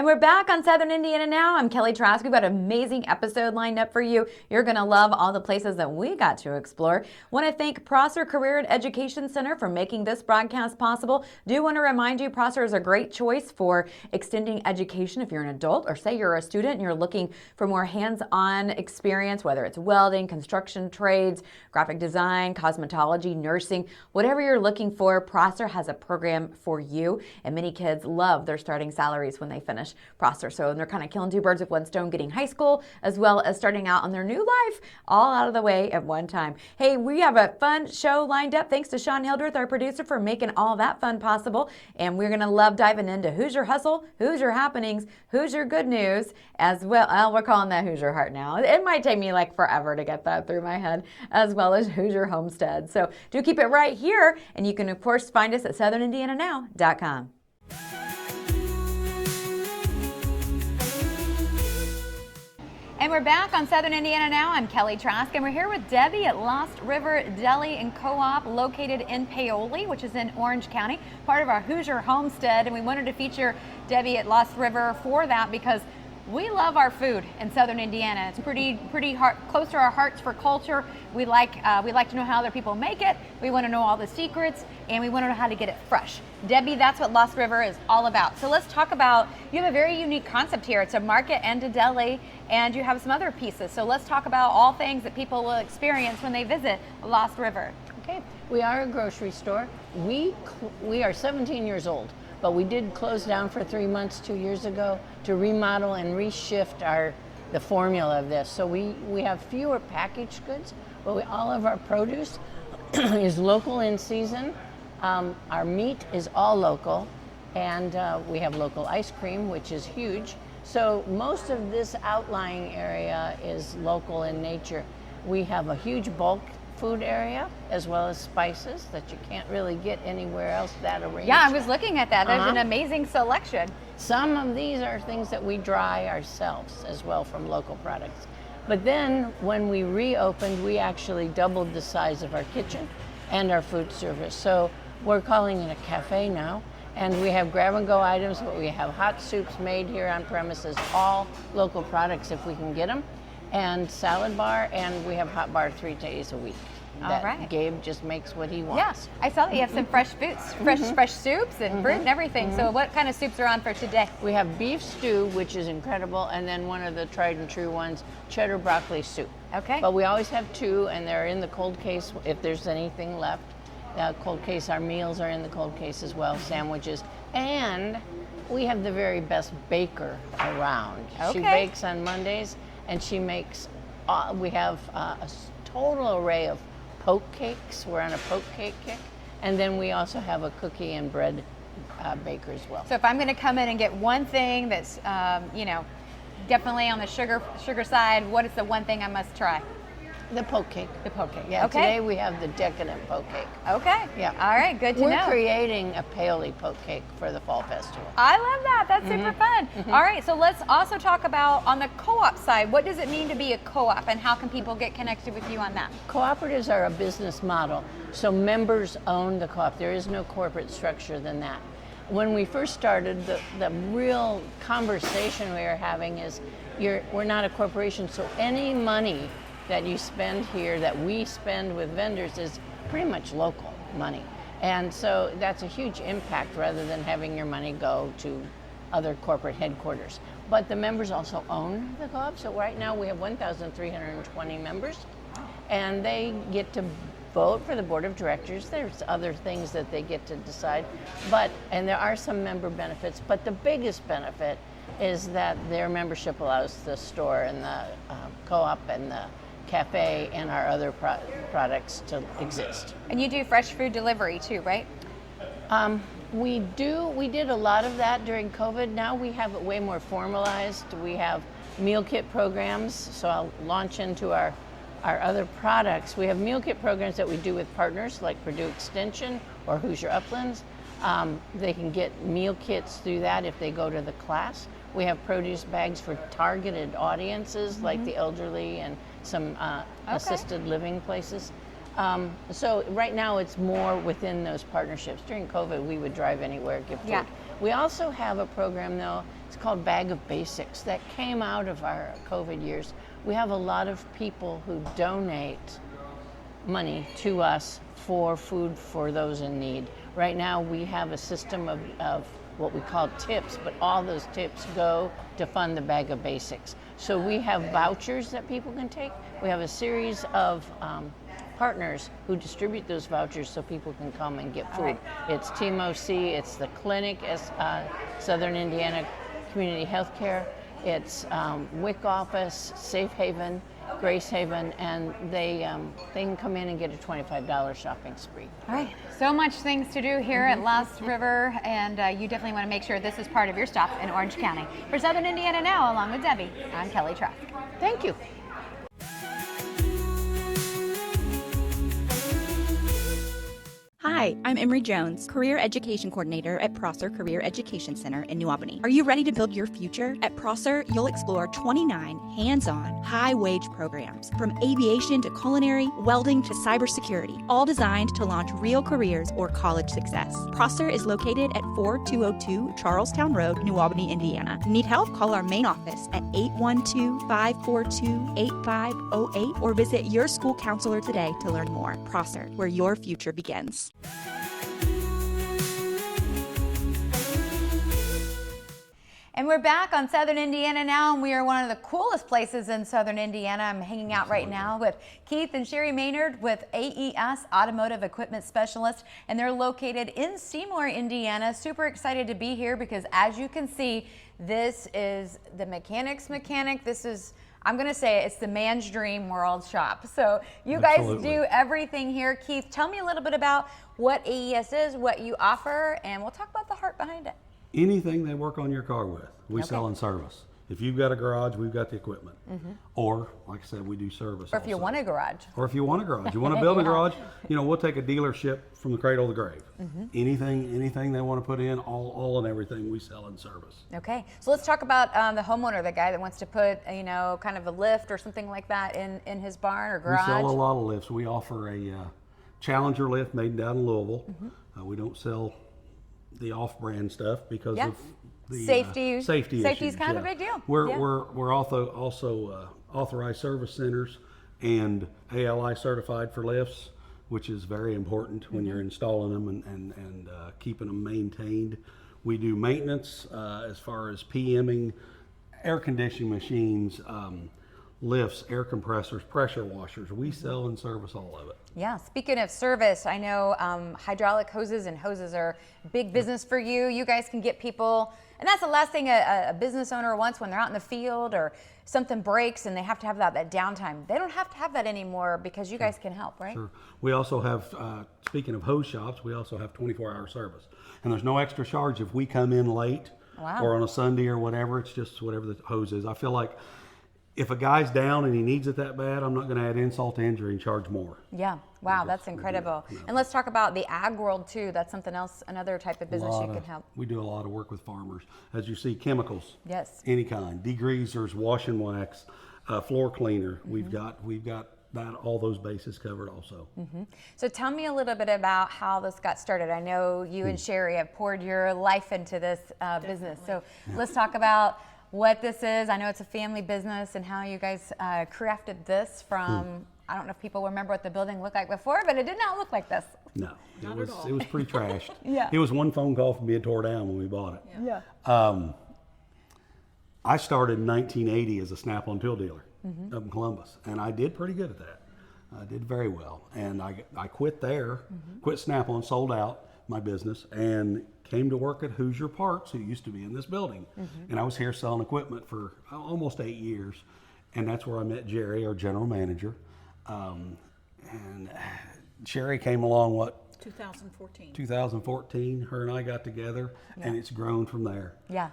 And we're back on Southern Indiana Now. I'm Kelly Trask. We've got an amazing episode lined up for you. You're going to love all the places that we got to explore. Want to thank Prosser Career and Education Center for making this broadcast possible. Do want to remind you, Prosser is a great choice for extending education if you're an adult, or say you're a student and you're looking for more hands-on experience, whether it's welding, construction trades, graphic design, cosmetology, nursing, whatever you're looking for, Prosser has a program for you. And many kids love their starting salaries when they finish Prosser. So they're kind of killing two birds with one stone, getting high school as well as starting out on their new life all out of the way at one time. Hey, we have a fun show lined up. Thanks to Sean Hildreth, our producer, for making all that fun possible. And we're going to love diving into Hoosier Hustle, Hoosier Happenings, Hoosier Good News as well. We're calling that Hoosier Heart now. It might take me like forever to get that through my head, as well as Hoosier Homestead. So do keep it right here. And you can, of course, find us at southernindiananow.com. And we're back on Southern Indiana Now. I'm Kelly Trask, and we're here with Debbie at Lost River Deli and Co-op, located in Paoli, which is in Orange County, part of our Hoosier Homestead. And we wanted to feature Debbie at Lost River for that because we love our food in Southern Indiana. It's pretty close to our hearts for culture. We like to know how other people make it. We want to know all the secrets, and we want to know how to get it fresh. Debbie, that's what Lost River is all about. So let's talk about, you have a very unique concept here. It's a market and a deli, and you have some other pieces. So let's talk about all things that people will experience when they visit Lost River. Okay, we are a grocery store. We are 17 years old, but we did close down for 3 months 2 years ago to remodel and reshift the formula of this. So we have fewer packaged goods, but all of our produce is local in season. Our meat is all local, and we have local ice cream, which is huge. So most of this outlying area is local in nature. We have a huge bulk food area as well as spices that you can't really get anywhere else that arranged. Yeah, I was looking at that. There's an amazing selection. Some of these are things that we dry ourselves as well from local products. But then when we reopened, we actually doubled the size of our kitchen and our food service. So we're calling it a cafe now. And we have grab and go items, but we have hot soups made here on premises, all local products if we can get them, and salad bar, and we have hot bar 3 days a week. All right. Gabe just makes what he wants. Yes, I saw that you have some fresh foods, fresh soups and fruit and everything. So what kind of soups are on for today? We have beef stew, which is incredible, and then one of the tried and true ones, cheddar broccoli soup. Okay. But we always have 2, and they're in the cold case if there's anything left. Cold case, our meals are in the cold case as well, sandwiches. And we have the very best baker around. Okay. She bakes on Mondays, and she makes, we have a total array of poke cakes. We're on a poke cake kick. And then we also have a cookie and bread baker as well. So if I'm going to come in and get one thing that's, definitely on the sugar side, what is the one thing I must try? The poke cake. The poke cake. Yeah, okay. Today we have the decadent poke cake. Okay. Yeah. All right, good to know. We're creating a Paoli poke cake for the fall festival. I love that. That's super fun. All right, so let's also talk about on the co-op side, what does it mean to be a co-op and how can people get connected with you on that? Cooperatives are a business model, so members own the co-op. There is no corporate structure than that. When we first started, the real conversation we were having is we're not a corporation, so any money that you spend here, that we spend with vendors, is pretty much local money. And so that's a huge impact rather than having your money go to other corporate headquarters. But the members also own the co-op. So right now we have 1,320 members, and they get to vote for the board of directors. There's other things that they get to decide, and there are some member benefits, but the biggest benefit is that their membership allows the store and the co-op and the cafe and our other products to exist. And you do fresh food delivery too, right? We do. We did a lot of that during COVID. Now we have it way more formalized. We have meal kit programs, so I'll launch into our other products. We have meal kit programs that we do with partners like Purdue Extension or Hoosier Uplands. They can get meal kits through that if they go to the class. We have produce bags for targeted audiences like the elderly and some assisted living places. So right now it's more within those partnerships. During COVID, we would drive anywhere, give food. Yeah. We also have a program though, it's called Bag of Basics, that came out of our COVID years. We have a lot of people who donate money to us for food for those in need. Right now we have a system of what we call tips, but all those tips go to fund the Bag of Basics. So we have vouchers that people can take. We have a series of partners who distribute those vouchers so people can come and get food. Right. It's Team OC, it's the clinic, Southern Indiana Community Healthcare, it's WIC office, Safe Haven, Grace Haven, and they can come in and get a $25 shopping spree. All right, so much things to do here at Lost River, and you definitely want to make sure this is part of your stop in Orange County. For Southern Indiana Now, along with Debbie, I'm Kelly Trask. Thank you. Hi, I'm Emery Jones, Career Education Coordinator at Prosser Career Education Center in New Albany. Are you ready to build your future? At Prosser, you'll explore 29 hands-on, high-wage programs, from aviation to culinary, welding to cybersecurity, all designed to launch real careers or college success. Prosser is located at 4202 Charlestown Road, New Albany, Indiana. Need help? Call our main office at 812-542-8508 or visit your school counselor today to learn more. Prosser, where your future begins. And we're back on Southern Indiana Now, and we are one of the coolest places in Southern Indiana. I'm hanging out right now with Keith and Sherry Maynard with AES, Automotive Equipment Specialist, and they're located in Seymour, Indiana. Super excited to be here because, as you can see, this is the mechanic's mechanic. This is, I'm going to say it's the man's dream world shop. So you Absolutely. guys do everything here. Keith, tell me a little bit about what AES is, what you offer, and we'll talk about the heart behind it. Anything they work on your car with, we sell and service. If you've got a garage, we've got the equipment. Or, like I said, we do service. Or if you want a garage. Or if you want a garage. You want to build a garage, you know, we'll take a dealership from the cradle to the grave. Anything they want to put in, all and everything we sell and service. Okay, so let's talk about the homeowner, the guy that wants to put, you know, kind of a lift or something like that in his barn or garage. We sell a lot of lifts. We offer a Challenger lift made down in Louisville. We don't sell the off-brand stuff because of the safety issues. Safety is kind of a big deal. We're also authorized service centers and ALI certified for lifts, which is very important when you're installing them and keeping them maintained. We do maintenance as far as PMing, air conditioning machines, lifts, air compressors, pressure washers. We sell and service all of it. Yeah, speaking of service, I know hydraulic hoses and hoses are big business for you. You guys can get people, and that's the last thing a business owner wants when they're out in the field or something breaks and they have to have that downtime. They don't have to have that anymore because you guys can help, right? Sure. We also have, speaking of hose shops, we also have 24-hour service. And there's no extra charge if we come in late or on a Sunday or whatever. It's just whatever the hose is. I feel like if a guy's down and he needs it that bad, I'm not going to add insult to injury and charge more. Yeah, wow, that's incredible. And let's talk about the ag world too. That's something else, another type of business you can help. We do a lot of work with farmers. As you see, chemicals, any kind, degreasers, wash and wax, floor cleaner. We've got that, all those bases covered also. So tell me a little bit about how this got started. I know you and Sherry have poured your life into this business. So let's talk about what this is. I know it's a family business and how you guys crafted this from, I don't know if people remember what the building looked like before, but it did not look like this. No, it was pretty trashed. It was one phone call from being tore down when we bought it. I started in 1980 as a Snap-on tool dealer up in Columbus, and I did pretty good at that. I did very well, and I quit there, quit Snap-on, sold out my business, and came to work at Hoosier Parts, who used to be in this building. And I was here selling equipment for almost 8 years. And that's where I met Jerry, our general manager. And Sherry came along, 2014. Her and I got together, and it's grown from there. And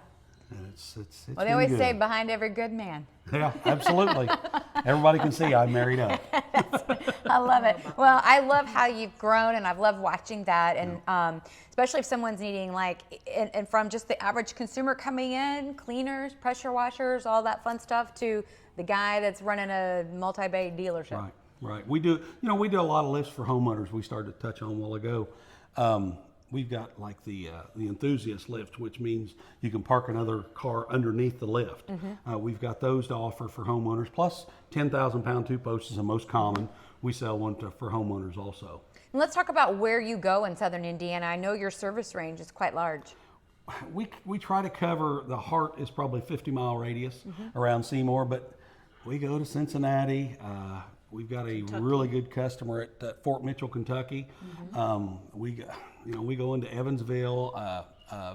it's well, they always say behind every good man. Yeah, absolutely. Everybody can see I'm married up. I love it. Well, I love how you've grown, and I've loved watching that. And especially if someone's needing, and from just the average consumer coming in, cleaners, pressure washers, all that fun stuff, to the guy that's running a multi-bay dealership. Right. We do a lot of lifts for homeowners. We started to touch on a while ago. we've got like the enthusiast lift, which means you can park another car underneath the lift. We've got those to offer for homeowners, plus 10,000-pound two-post is the most common. We sell one for homeowners also. And let's talk about where you go in Southern Indiana. I know your service range is quite large. We try to cover, the Heart is probably 50-mile radius around Seymour, but we go to Cincinnati. We've got a really good customer at Fort Mitchell, Kentucky. We go into Evansville,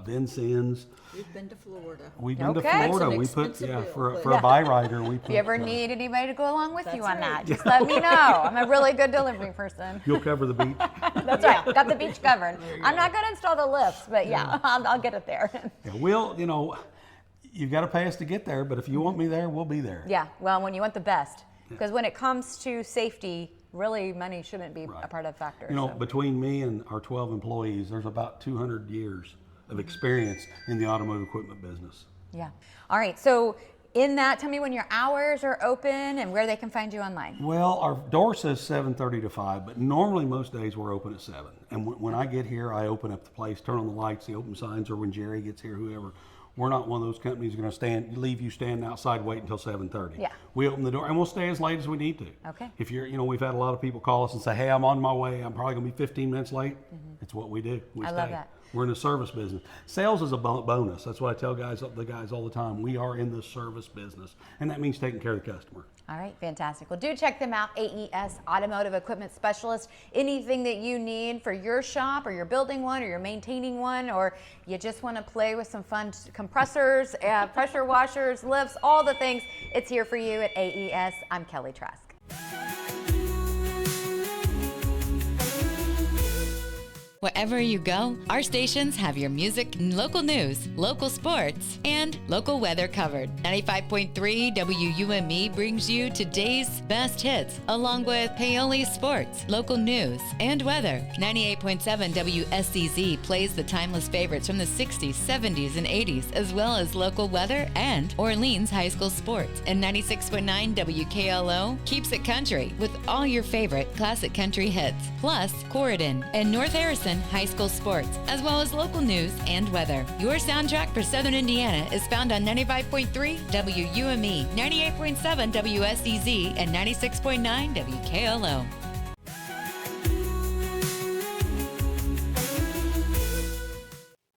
Vincennes. We've been to Florida. We've been to Okay. Florida. That's We an put expensive for bill, for a buy rider. We put. If you ever need anybody to go along with you That's on that, right. just let me know. I'm a really good delivery person. You'll cover the beach. That's right. Got the beach covered. I'm not going to install the lifts, but yeah, I'll get it there. Yeah, you've got to pay us to get there, but if you want me there, we'll be there. Yeah, well, when you want the best. Because when it comes to safety, really money shouldn't be a part of the factor. So. Between me and our 12 employees, there's about 200 years of experience in the automotive equipment business. Yeah. All right. So in that, tell me when your hours are open and where they can find you online. Well, our door says 7:30 to 5, but normally most days we're open at 7. And when I get here, I open up the place, turn on the lights, the open signs, or when Jerry gets here, whoever. We're not one of those companies going to leave you standing outside waiting until 7:30. Yeah. We open the door and we'll stay as late as we need to. Okay. If we've had a lot of people call us and say, "Hey, I'm on my way. I'm probably going to be 15 minutes late." It's what we do. We I stay. love that. We're in the service business. Sales is a bonus. That's what I tell the guys all the time. We are in the service business, and that means taking care of the customer. All right, fantastic. Well, do check them out, AES Automotive Equipment Specialist. Anything that you need for your shop, or you're building one, or you're maintaining one, or you just want to play with some fun compressors, pressure washers, lifts, all the things, it's here for you at AES. I'm Kelly Trask. Wherever you go, our stations have your music, local news, local sports, and local weather covered. 95.3 WUME brings you today's best hits, along with Paoli sports, local news, and weather. 98.7 WSCZ plays the timeless favorites from the 60s, 70s, and 80s, as well as local weather and Orleans high school sports. And 96.9 WKLO keeps it country with all your favorite classic country hits, plus Corridon and North Harrison high school sports, as well as local news and weather. Your soundtrack for Southern Indiana is found on 95.3 WUME, 98.7 WSCZ, and 96.9 WKLO.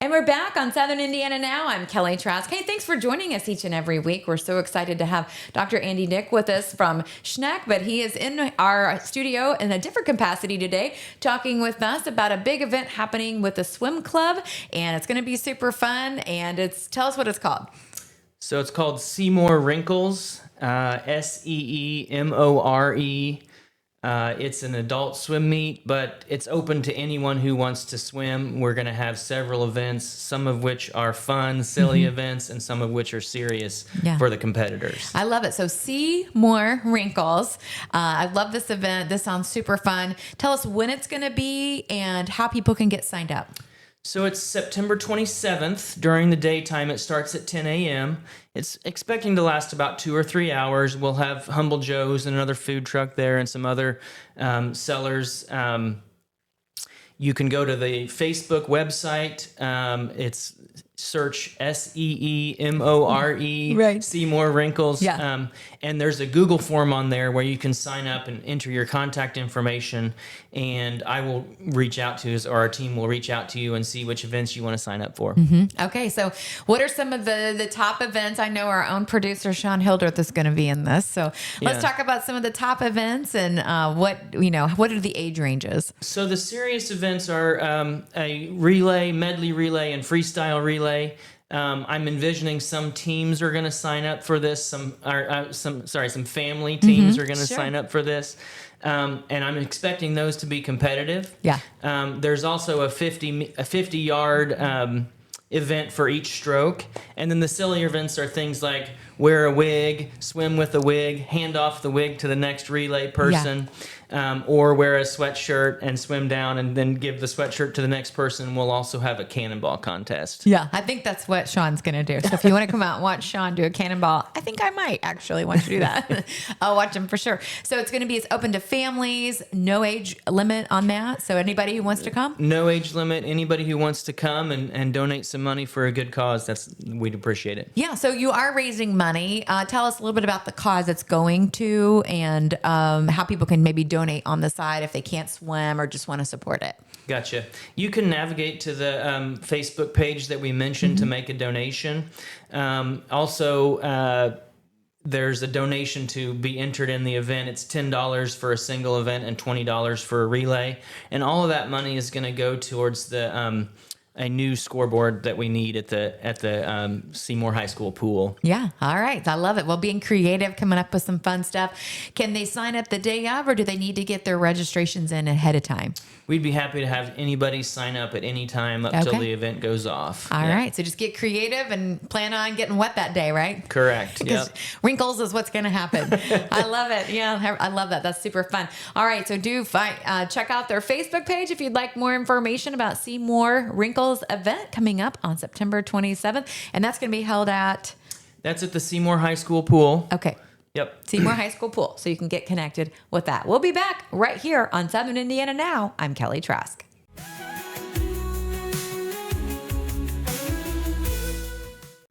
And we're back on Southern Indiana Now. I'm Kelly Trask. Hey, thanks for joining us each and every week. We're so excited to have Dr. Andy Nick with us from Schneck, but he is in our studio in a different capacity today, talking with us about a big event happening with the swim club, and it's going to be super fun. And tell us what it's called. So it's called More Wrinkles, SEEMORE. It's an adult swim meet, but it's open to anyone who wants to swim. We're going to have several events, some of which are fun, silly events, and some of which are serious for the competitors. I love it. So see More Wrinkles. I love this event. This sounds super fun. Tell us when it's going to be and how people can get signed up. So it's September 27th. During the daytime, it starts at 10 a.m. It's expecting to last about 2 or 3 hours. We'll have Humble Joe's and another food truck there and some other sellers. You can go to the Facebook website. It's search SEEMORE, Right. See More Wrinkles. Yeah. And there's a Google form on there where you can sign up and enter your contact information, and I will reach out to you, or our team will reach out to you and see which events you want to sign up for. Okay, so what are some of the top events? I know our own producer, Sean Hildreth, is going to be in this. So let's talk about some of the top events and what are the age ranges? So the serious events are a relay, medley relay, and freestyle relay. I'm envisioning some teams are going to sign up for this. Some family teams are going to sign up for this. And I'm expecting those to be competitive. Yeah. There's also a 50-yard event for each stroke. And then the sillier events are things like wear a wig, swim with a wig, hand off the wig to the next relay person. or wear a sweatshirt and swim down and then give the sweatshirt to the next person. We'll also have a cannonball contest. Yeah, I think that's what Sean's going to do. So if you want to come out and watch Sean do a cannonball, I think I might actually want you to do that. I'll watch him for sure. So it's going to be, it's open to families, no age limit on that. So anybody who wants to come? No age limit. Anybody who wants to come and donate some money for a good cause, we'd appreciate it. Yeah, so you are raising money. Tell us a little bit about the cause it's going to and how people can maybe donate on the side if they can't swim or just want to support it. Gotcha. You can navigate to the Facebook page that we mentioned to make a donation. Also, there's a donation to be entered in the event. It's $10 for a single event and $20 for a relay. And all of that money is going to go towards the a new scoreboard that we need at the Seymour High School pool. Yeah. All right. I love it. Well, being creative, coming up with some fun stuff. Can they sign up the day of, or do they need to get their registrations in ahead of time? We'd be happy to have anybody sign up at any time up till the event goes off. All right. So just get creative and plan on getting wet that day, right? Correct. Yep. Wrinkles is what's going to happen. I love it. Yeah, I love that. That's super fun. All right. So check out their Facebook page if you'd like more information about More Wrinkles event coming up on September 27th. And that's going to be held at? That's at the Seymour High School pool. Okay. Yep. Seymour High School pool. So you can get connected with that. We'll be back right here on Southern Indiana Now. I'm Kelly Trask.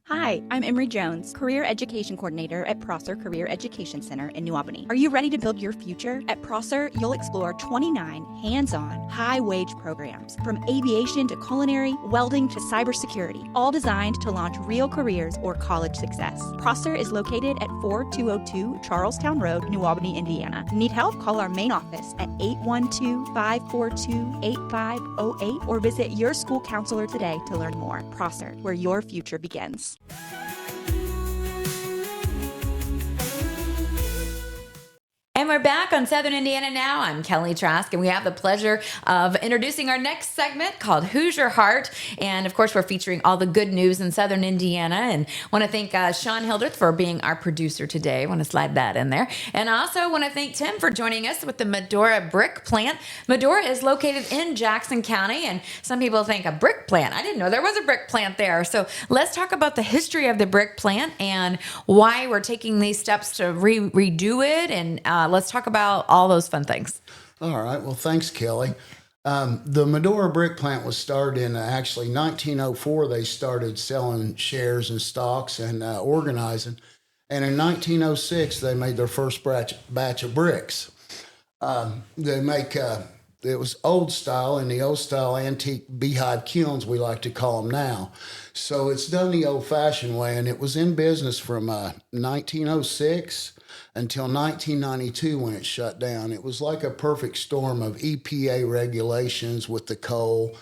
Hi, I'm Emery Jones, Career Education Coordinator at Prosser Career Education Center in New Albany. Are you ready to build your future? At Prosser, you'll explore 29 hands-on, high-wage programs, from aviation to culinary, welding to cybersecurity, all designed to launch real careers or college success. Prosser is located at 4202 Charlestown Road, New Albany, Indiana. Need help? Call our main office at 812-542-8508 or visit your school counselor today to learn more. Prosser, where your future begins. And we're back on Southern Indiana Now. I'm Kelly Trask, and we have the pleasure of introducing our next segment called Hoosier Heart. And of course, we're featuring all the good news in Southern Indiana. And I want to thank Sean Hildreth for being our producer today. I want to slide that in there. And I also want to thank Tim for joining us with the Medora Brick Plant. Medora is located in Jackson County, and some people think a brick plant. I didn't know there was a brick plant there. So let's talk about the history of the brick plant and why we're taking these steps to redo it. And let's talk about all those fun things. All right. Well, thanks, Kelly. The Medora Brick Plant was started in actually 1904. They started selling shares and stocks and organizing. And in 1906, they made their first batch of bricks. They make, it was old style, and the old style antique beehive kilns, we like to call them now. So it's done the old fashioned way, and it was in business from 1906 until 1992 when it shut down. It was like a perfect storm of EPA regulations with the coal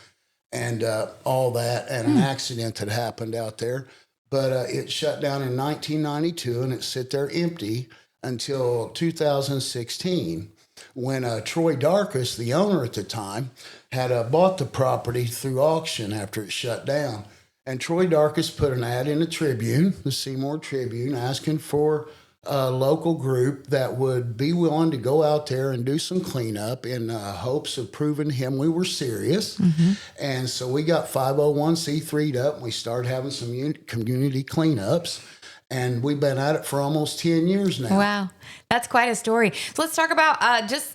and all that, and an accident had happened out there. But it shut down in 1992, and it sit there empty until 2016 when Troy Darkus, the owner at the time, had bought the property through auction after it shut down. And Troy Darkus put an ad in the Tribune, the Seymour Tribune, asking for a local group that would be willing to go out there and do some cleanup in hopes of proving to him we were serious. Mm-hmm. And so we got 501c3'd up, and we started having some community cleanups. And we've been at it for almost 10 years now. Wow. That's quite a story. So let's talk about just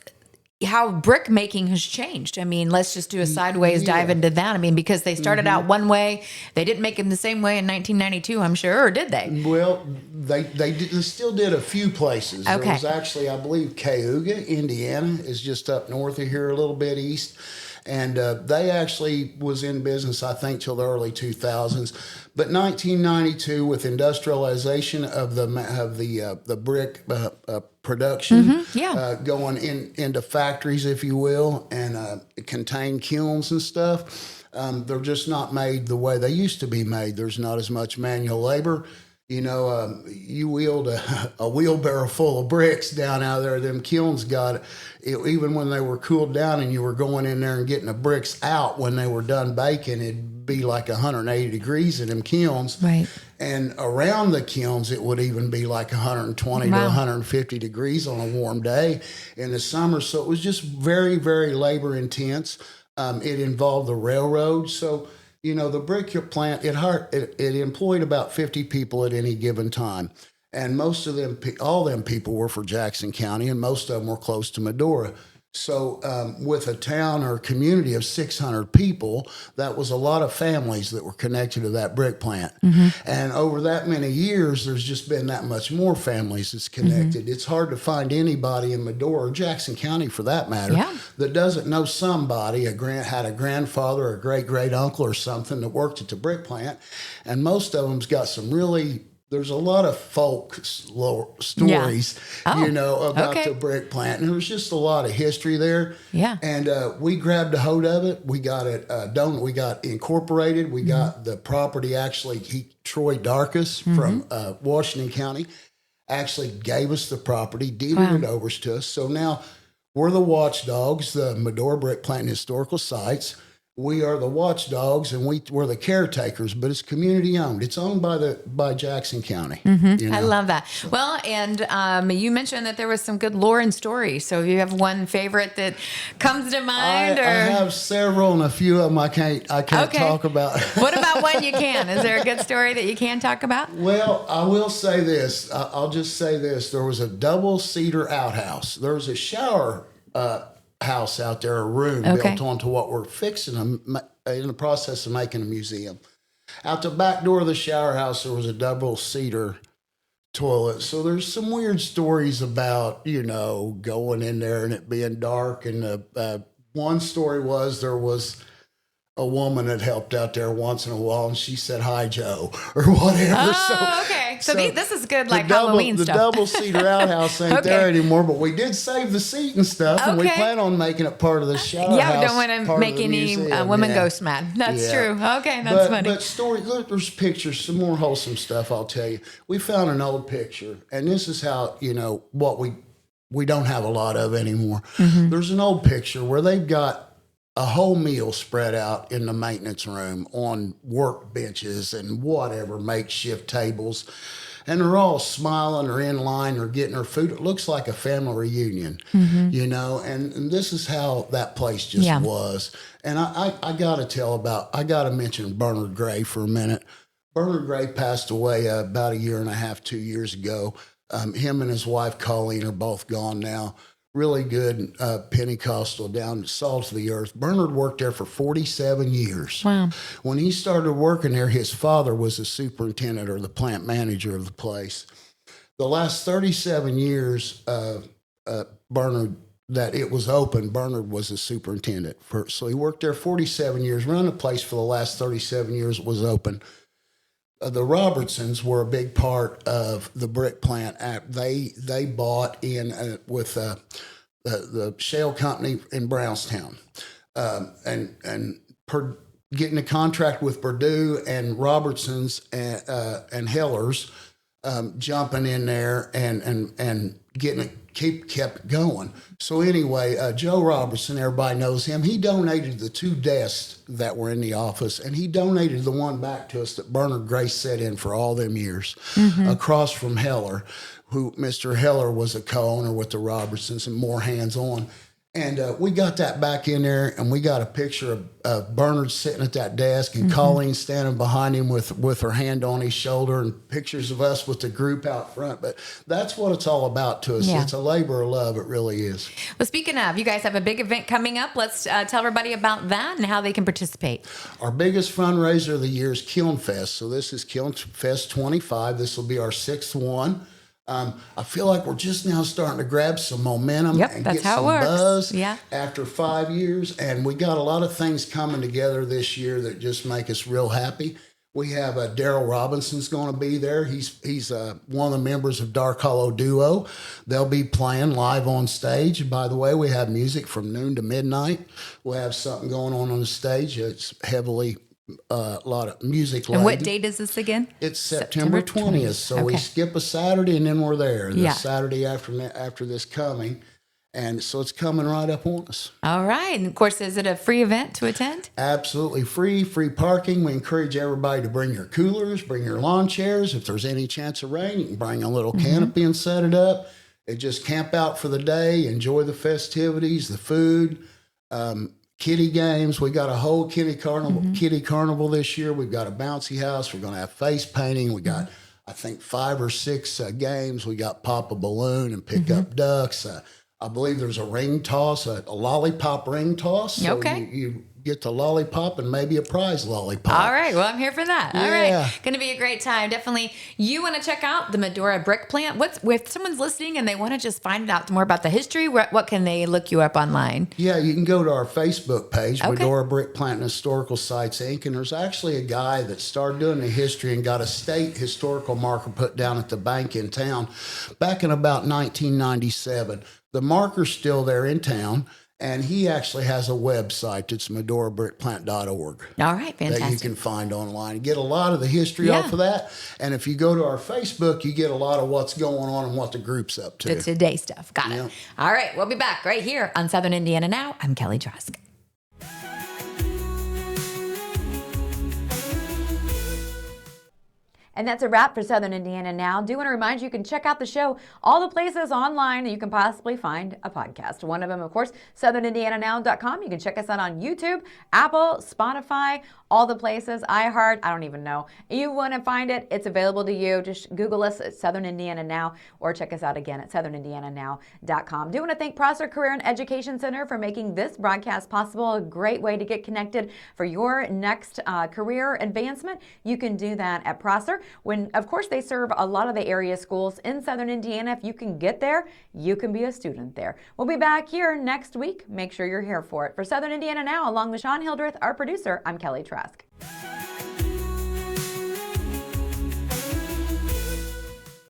how brick making has changed. I mean, let's just do a sideways dive into that. I mean, because they started out one way, they didn't make them the same way in 1992, I'm sure, or did they? Well, they still did a few places. Okay. There was actually, I believe, Cayuga, Indiana, is just up north of here, a little bit east. And they actually was in business, I think, till the early 2000s. But 1992, with industrialization of the brick production, going into factories, if you will, and contained kilns and stuff, they're just not made the way they used to be made. There's not as much manual labor. You wheeled a wheelbarrow full of bricks down out there. Them kilns got it, even when they were cooled down and you were going in there and getting the bricks out when they were done baking, it'd be like 180 degrees in them kilns. Right. And around the kilns, it would even be like 120 to 150 degrees on a warm day in the summer. So it was just very, very labor intense. It involved the railroad. So the brick plant, it employed about 50 people at any given time. And most of them, all them people were for Jackson County, and most of them were close to Medora. So with a town or community of 600 people, that was a lot of families that were connected to that brick plant. And over that many years, there's just been that much more families that's connected. It's hard to find anybody in Medora, or Jackson County for that matter, that doesn't know somebody, had a grandfather or a great-great uncle or something that worked at the brick plant. And most of them's got some really... There's a lot of folk stories, about the brick plant. And there was just a lot of history there. Yeah. And we grabbed a hold of it. We got it we got incorporated. We got the property Troy Darkus from Washington County actually gave us the property, deeded it over to us. So now we're the watchdogs, the Medora Brick Plant and Historical Sites. We are the watchdogs, and we're the caretakers, but it's community owned. It's owned by Jackson County. I love that. Well, and you mentioned that there was some good lore and stories. So if you have one favorite that comes to mind, I have several, and a few of them I can't talk about. What about one you can? Is there a good story that you can talk about? Well, I will say this. I'll just say this. There was a double cedar outhouse. There was a shower house out there, a room built onto what we're fixing in the process of making a museum. Out the back door of the shower house, there was a double cedar toilet. So there's some weird stories about, going in there and it being dark. And one story was there was a woman that helped out there once in a while, and she said, "Hi, Joe," or whatever. Oh, okay. So this is good, like Halloween stuff. The double cedar outhouse ain't there anymore, but we did save the seat and stuff, and we plan on making it part of the shower house. Yeah, we don't want to make any women ghost mad. That's true. Okay, that's funny. But there's pictures, some more wholesome stuff, I'll tell you. We found an old picture, and this is how, what we don't have a lot of anymore. There's an old picture where they've got a whole meal spread out in the maintenance room on work benches and whatever, makeshift tables. And they're all smiling or in line or getting their food. It looks like a family reunion, and this is how that place just was. And I got to mention Bernard Gray for a minute. Bernard Gray passed away about 1.5 years ago. Him and his wife, Colleen, are both gone now. Really good Pentecostal, down salt of the earth. Bernard worked there for 47 years. Wow. When he started working there, his father was the superintendent or the plant manager of the place. The last 37 years, Bernard, that it was open, Bernard was the superintendent. So he worked there 47 years, ran the place for the last 37 years it was open. The Robertsons were a big part of the brick plant. They bought in with the shale company in Brownstown, and getting a contract with Purdue and Robertsons and Hellers, jumping in there and getting it kept going. So anyway, Joe Robertson, everybody knows him. He donated the 2 desks that were in the office, and he donated the one back to us that Bernard Gray sat in for all them years, across from Heller, who Mr. Heller was a co-owner with the Robertsons and more hands-on. And we got that back in there, and we got a picture of Bernard sitting at that desk and Colleen standing behind him with her hand on his shoulder, and pictures of us with the group out front. But that's what it's all about to us. Yeah. It's a labor of love. It really is. Well, speaking of, you guys have a big event coming up. Let's tell everybody about that and how they can participate. Our biggest fundraiser of the year is Kilnfest. So this is Kilnfest 25. This will be our 6th one. I feel like we're just now starting to grab some momentum and get some buzz after 5 years. And we got a lot of things coming together this year that just make us real happy. We have Daryl Robinson's going to be there. He's one of the members of Dark Hollow Duo. They'll be playing live on stage. And by the way, we have music from noon to midnight. We'll have something going on the stage. It's heavily a lot of music. And what lady. date is this again? It's September 20th. So we Okay. skip a Saturday and then we're there. The Yeah. Saturday after this coming. And so it's coming right up on us. All right. And of course, is it a free event to attend? Absolutely free parking. We encourage everybody to bring your coolers, bring your lawn chairs. If there's any chance of rain, you can bring a little canopy and set it up. And just camp out for the day, enjoy the festivities, the food, kiddie games. We got a whole kiddie carnival this year. We've got a bouncy house. We're going to have face painting. We got, I think, 5 or 6 games. We got pop a balloon and pick up ducks. I believe there's a ring toss, a lollipop ring toss. So Okay. you get the lollipop and maybe a prize lollipop. All right. Well, I'm here for that. All Yeah. right. Going to be a great time. Definitely. You want to check out the Medora Brick Plant. If someone's listening and they want to just find out more about the history, what can they look you up online? Yeah, you can go to our Facebook page, Okay. Medora Brick Plant and Historical Sites, Inc., and there's actually a guy that started doing the history and got a state historical marker put down at the bank in town back in about 1997. The marker's still there in town, and he actually has a website. It's medorabrickplant.org. All right. That you Fantastic. can find online and get a lot of the history off of that. And if you go to our Facebook, you get a lot of what's going on and what the group's up to. The today stuff. Got Yeah. it. All right. We'll be back right here on Southern Indiana Now. I'm Kelly Trask. And that's a wrap for Southern Indiana Now. Do want to remind you, you can check out the show all the places online that you can possibly find a podcast. One of them, of course, southernindiananow.com. You can check us out on YouTube, Apple, Spotify, all the places, iHeart, I don't even know. You want to find it, it's available to you. Just Google us at Southern Indiana Now or check us out again at southernindiananow.com. Do want to thank Prosser Career and Education Center for making this broadcast possible. A great way to get connected for your next career advancement. You can do that at Prosser. When, of course, they serve a lot of the area schools in Southern Indiana. If you can get there, you can be a student there. We'll be back here next week. Make sure you're here for it. For Southern Indiana Now, along with Sean Hildreth, our producer, I'm Kelly Trask.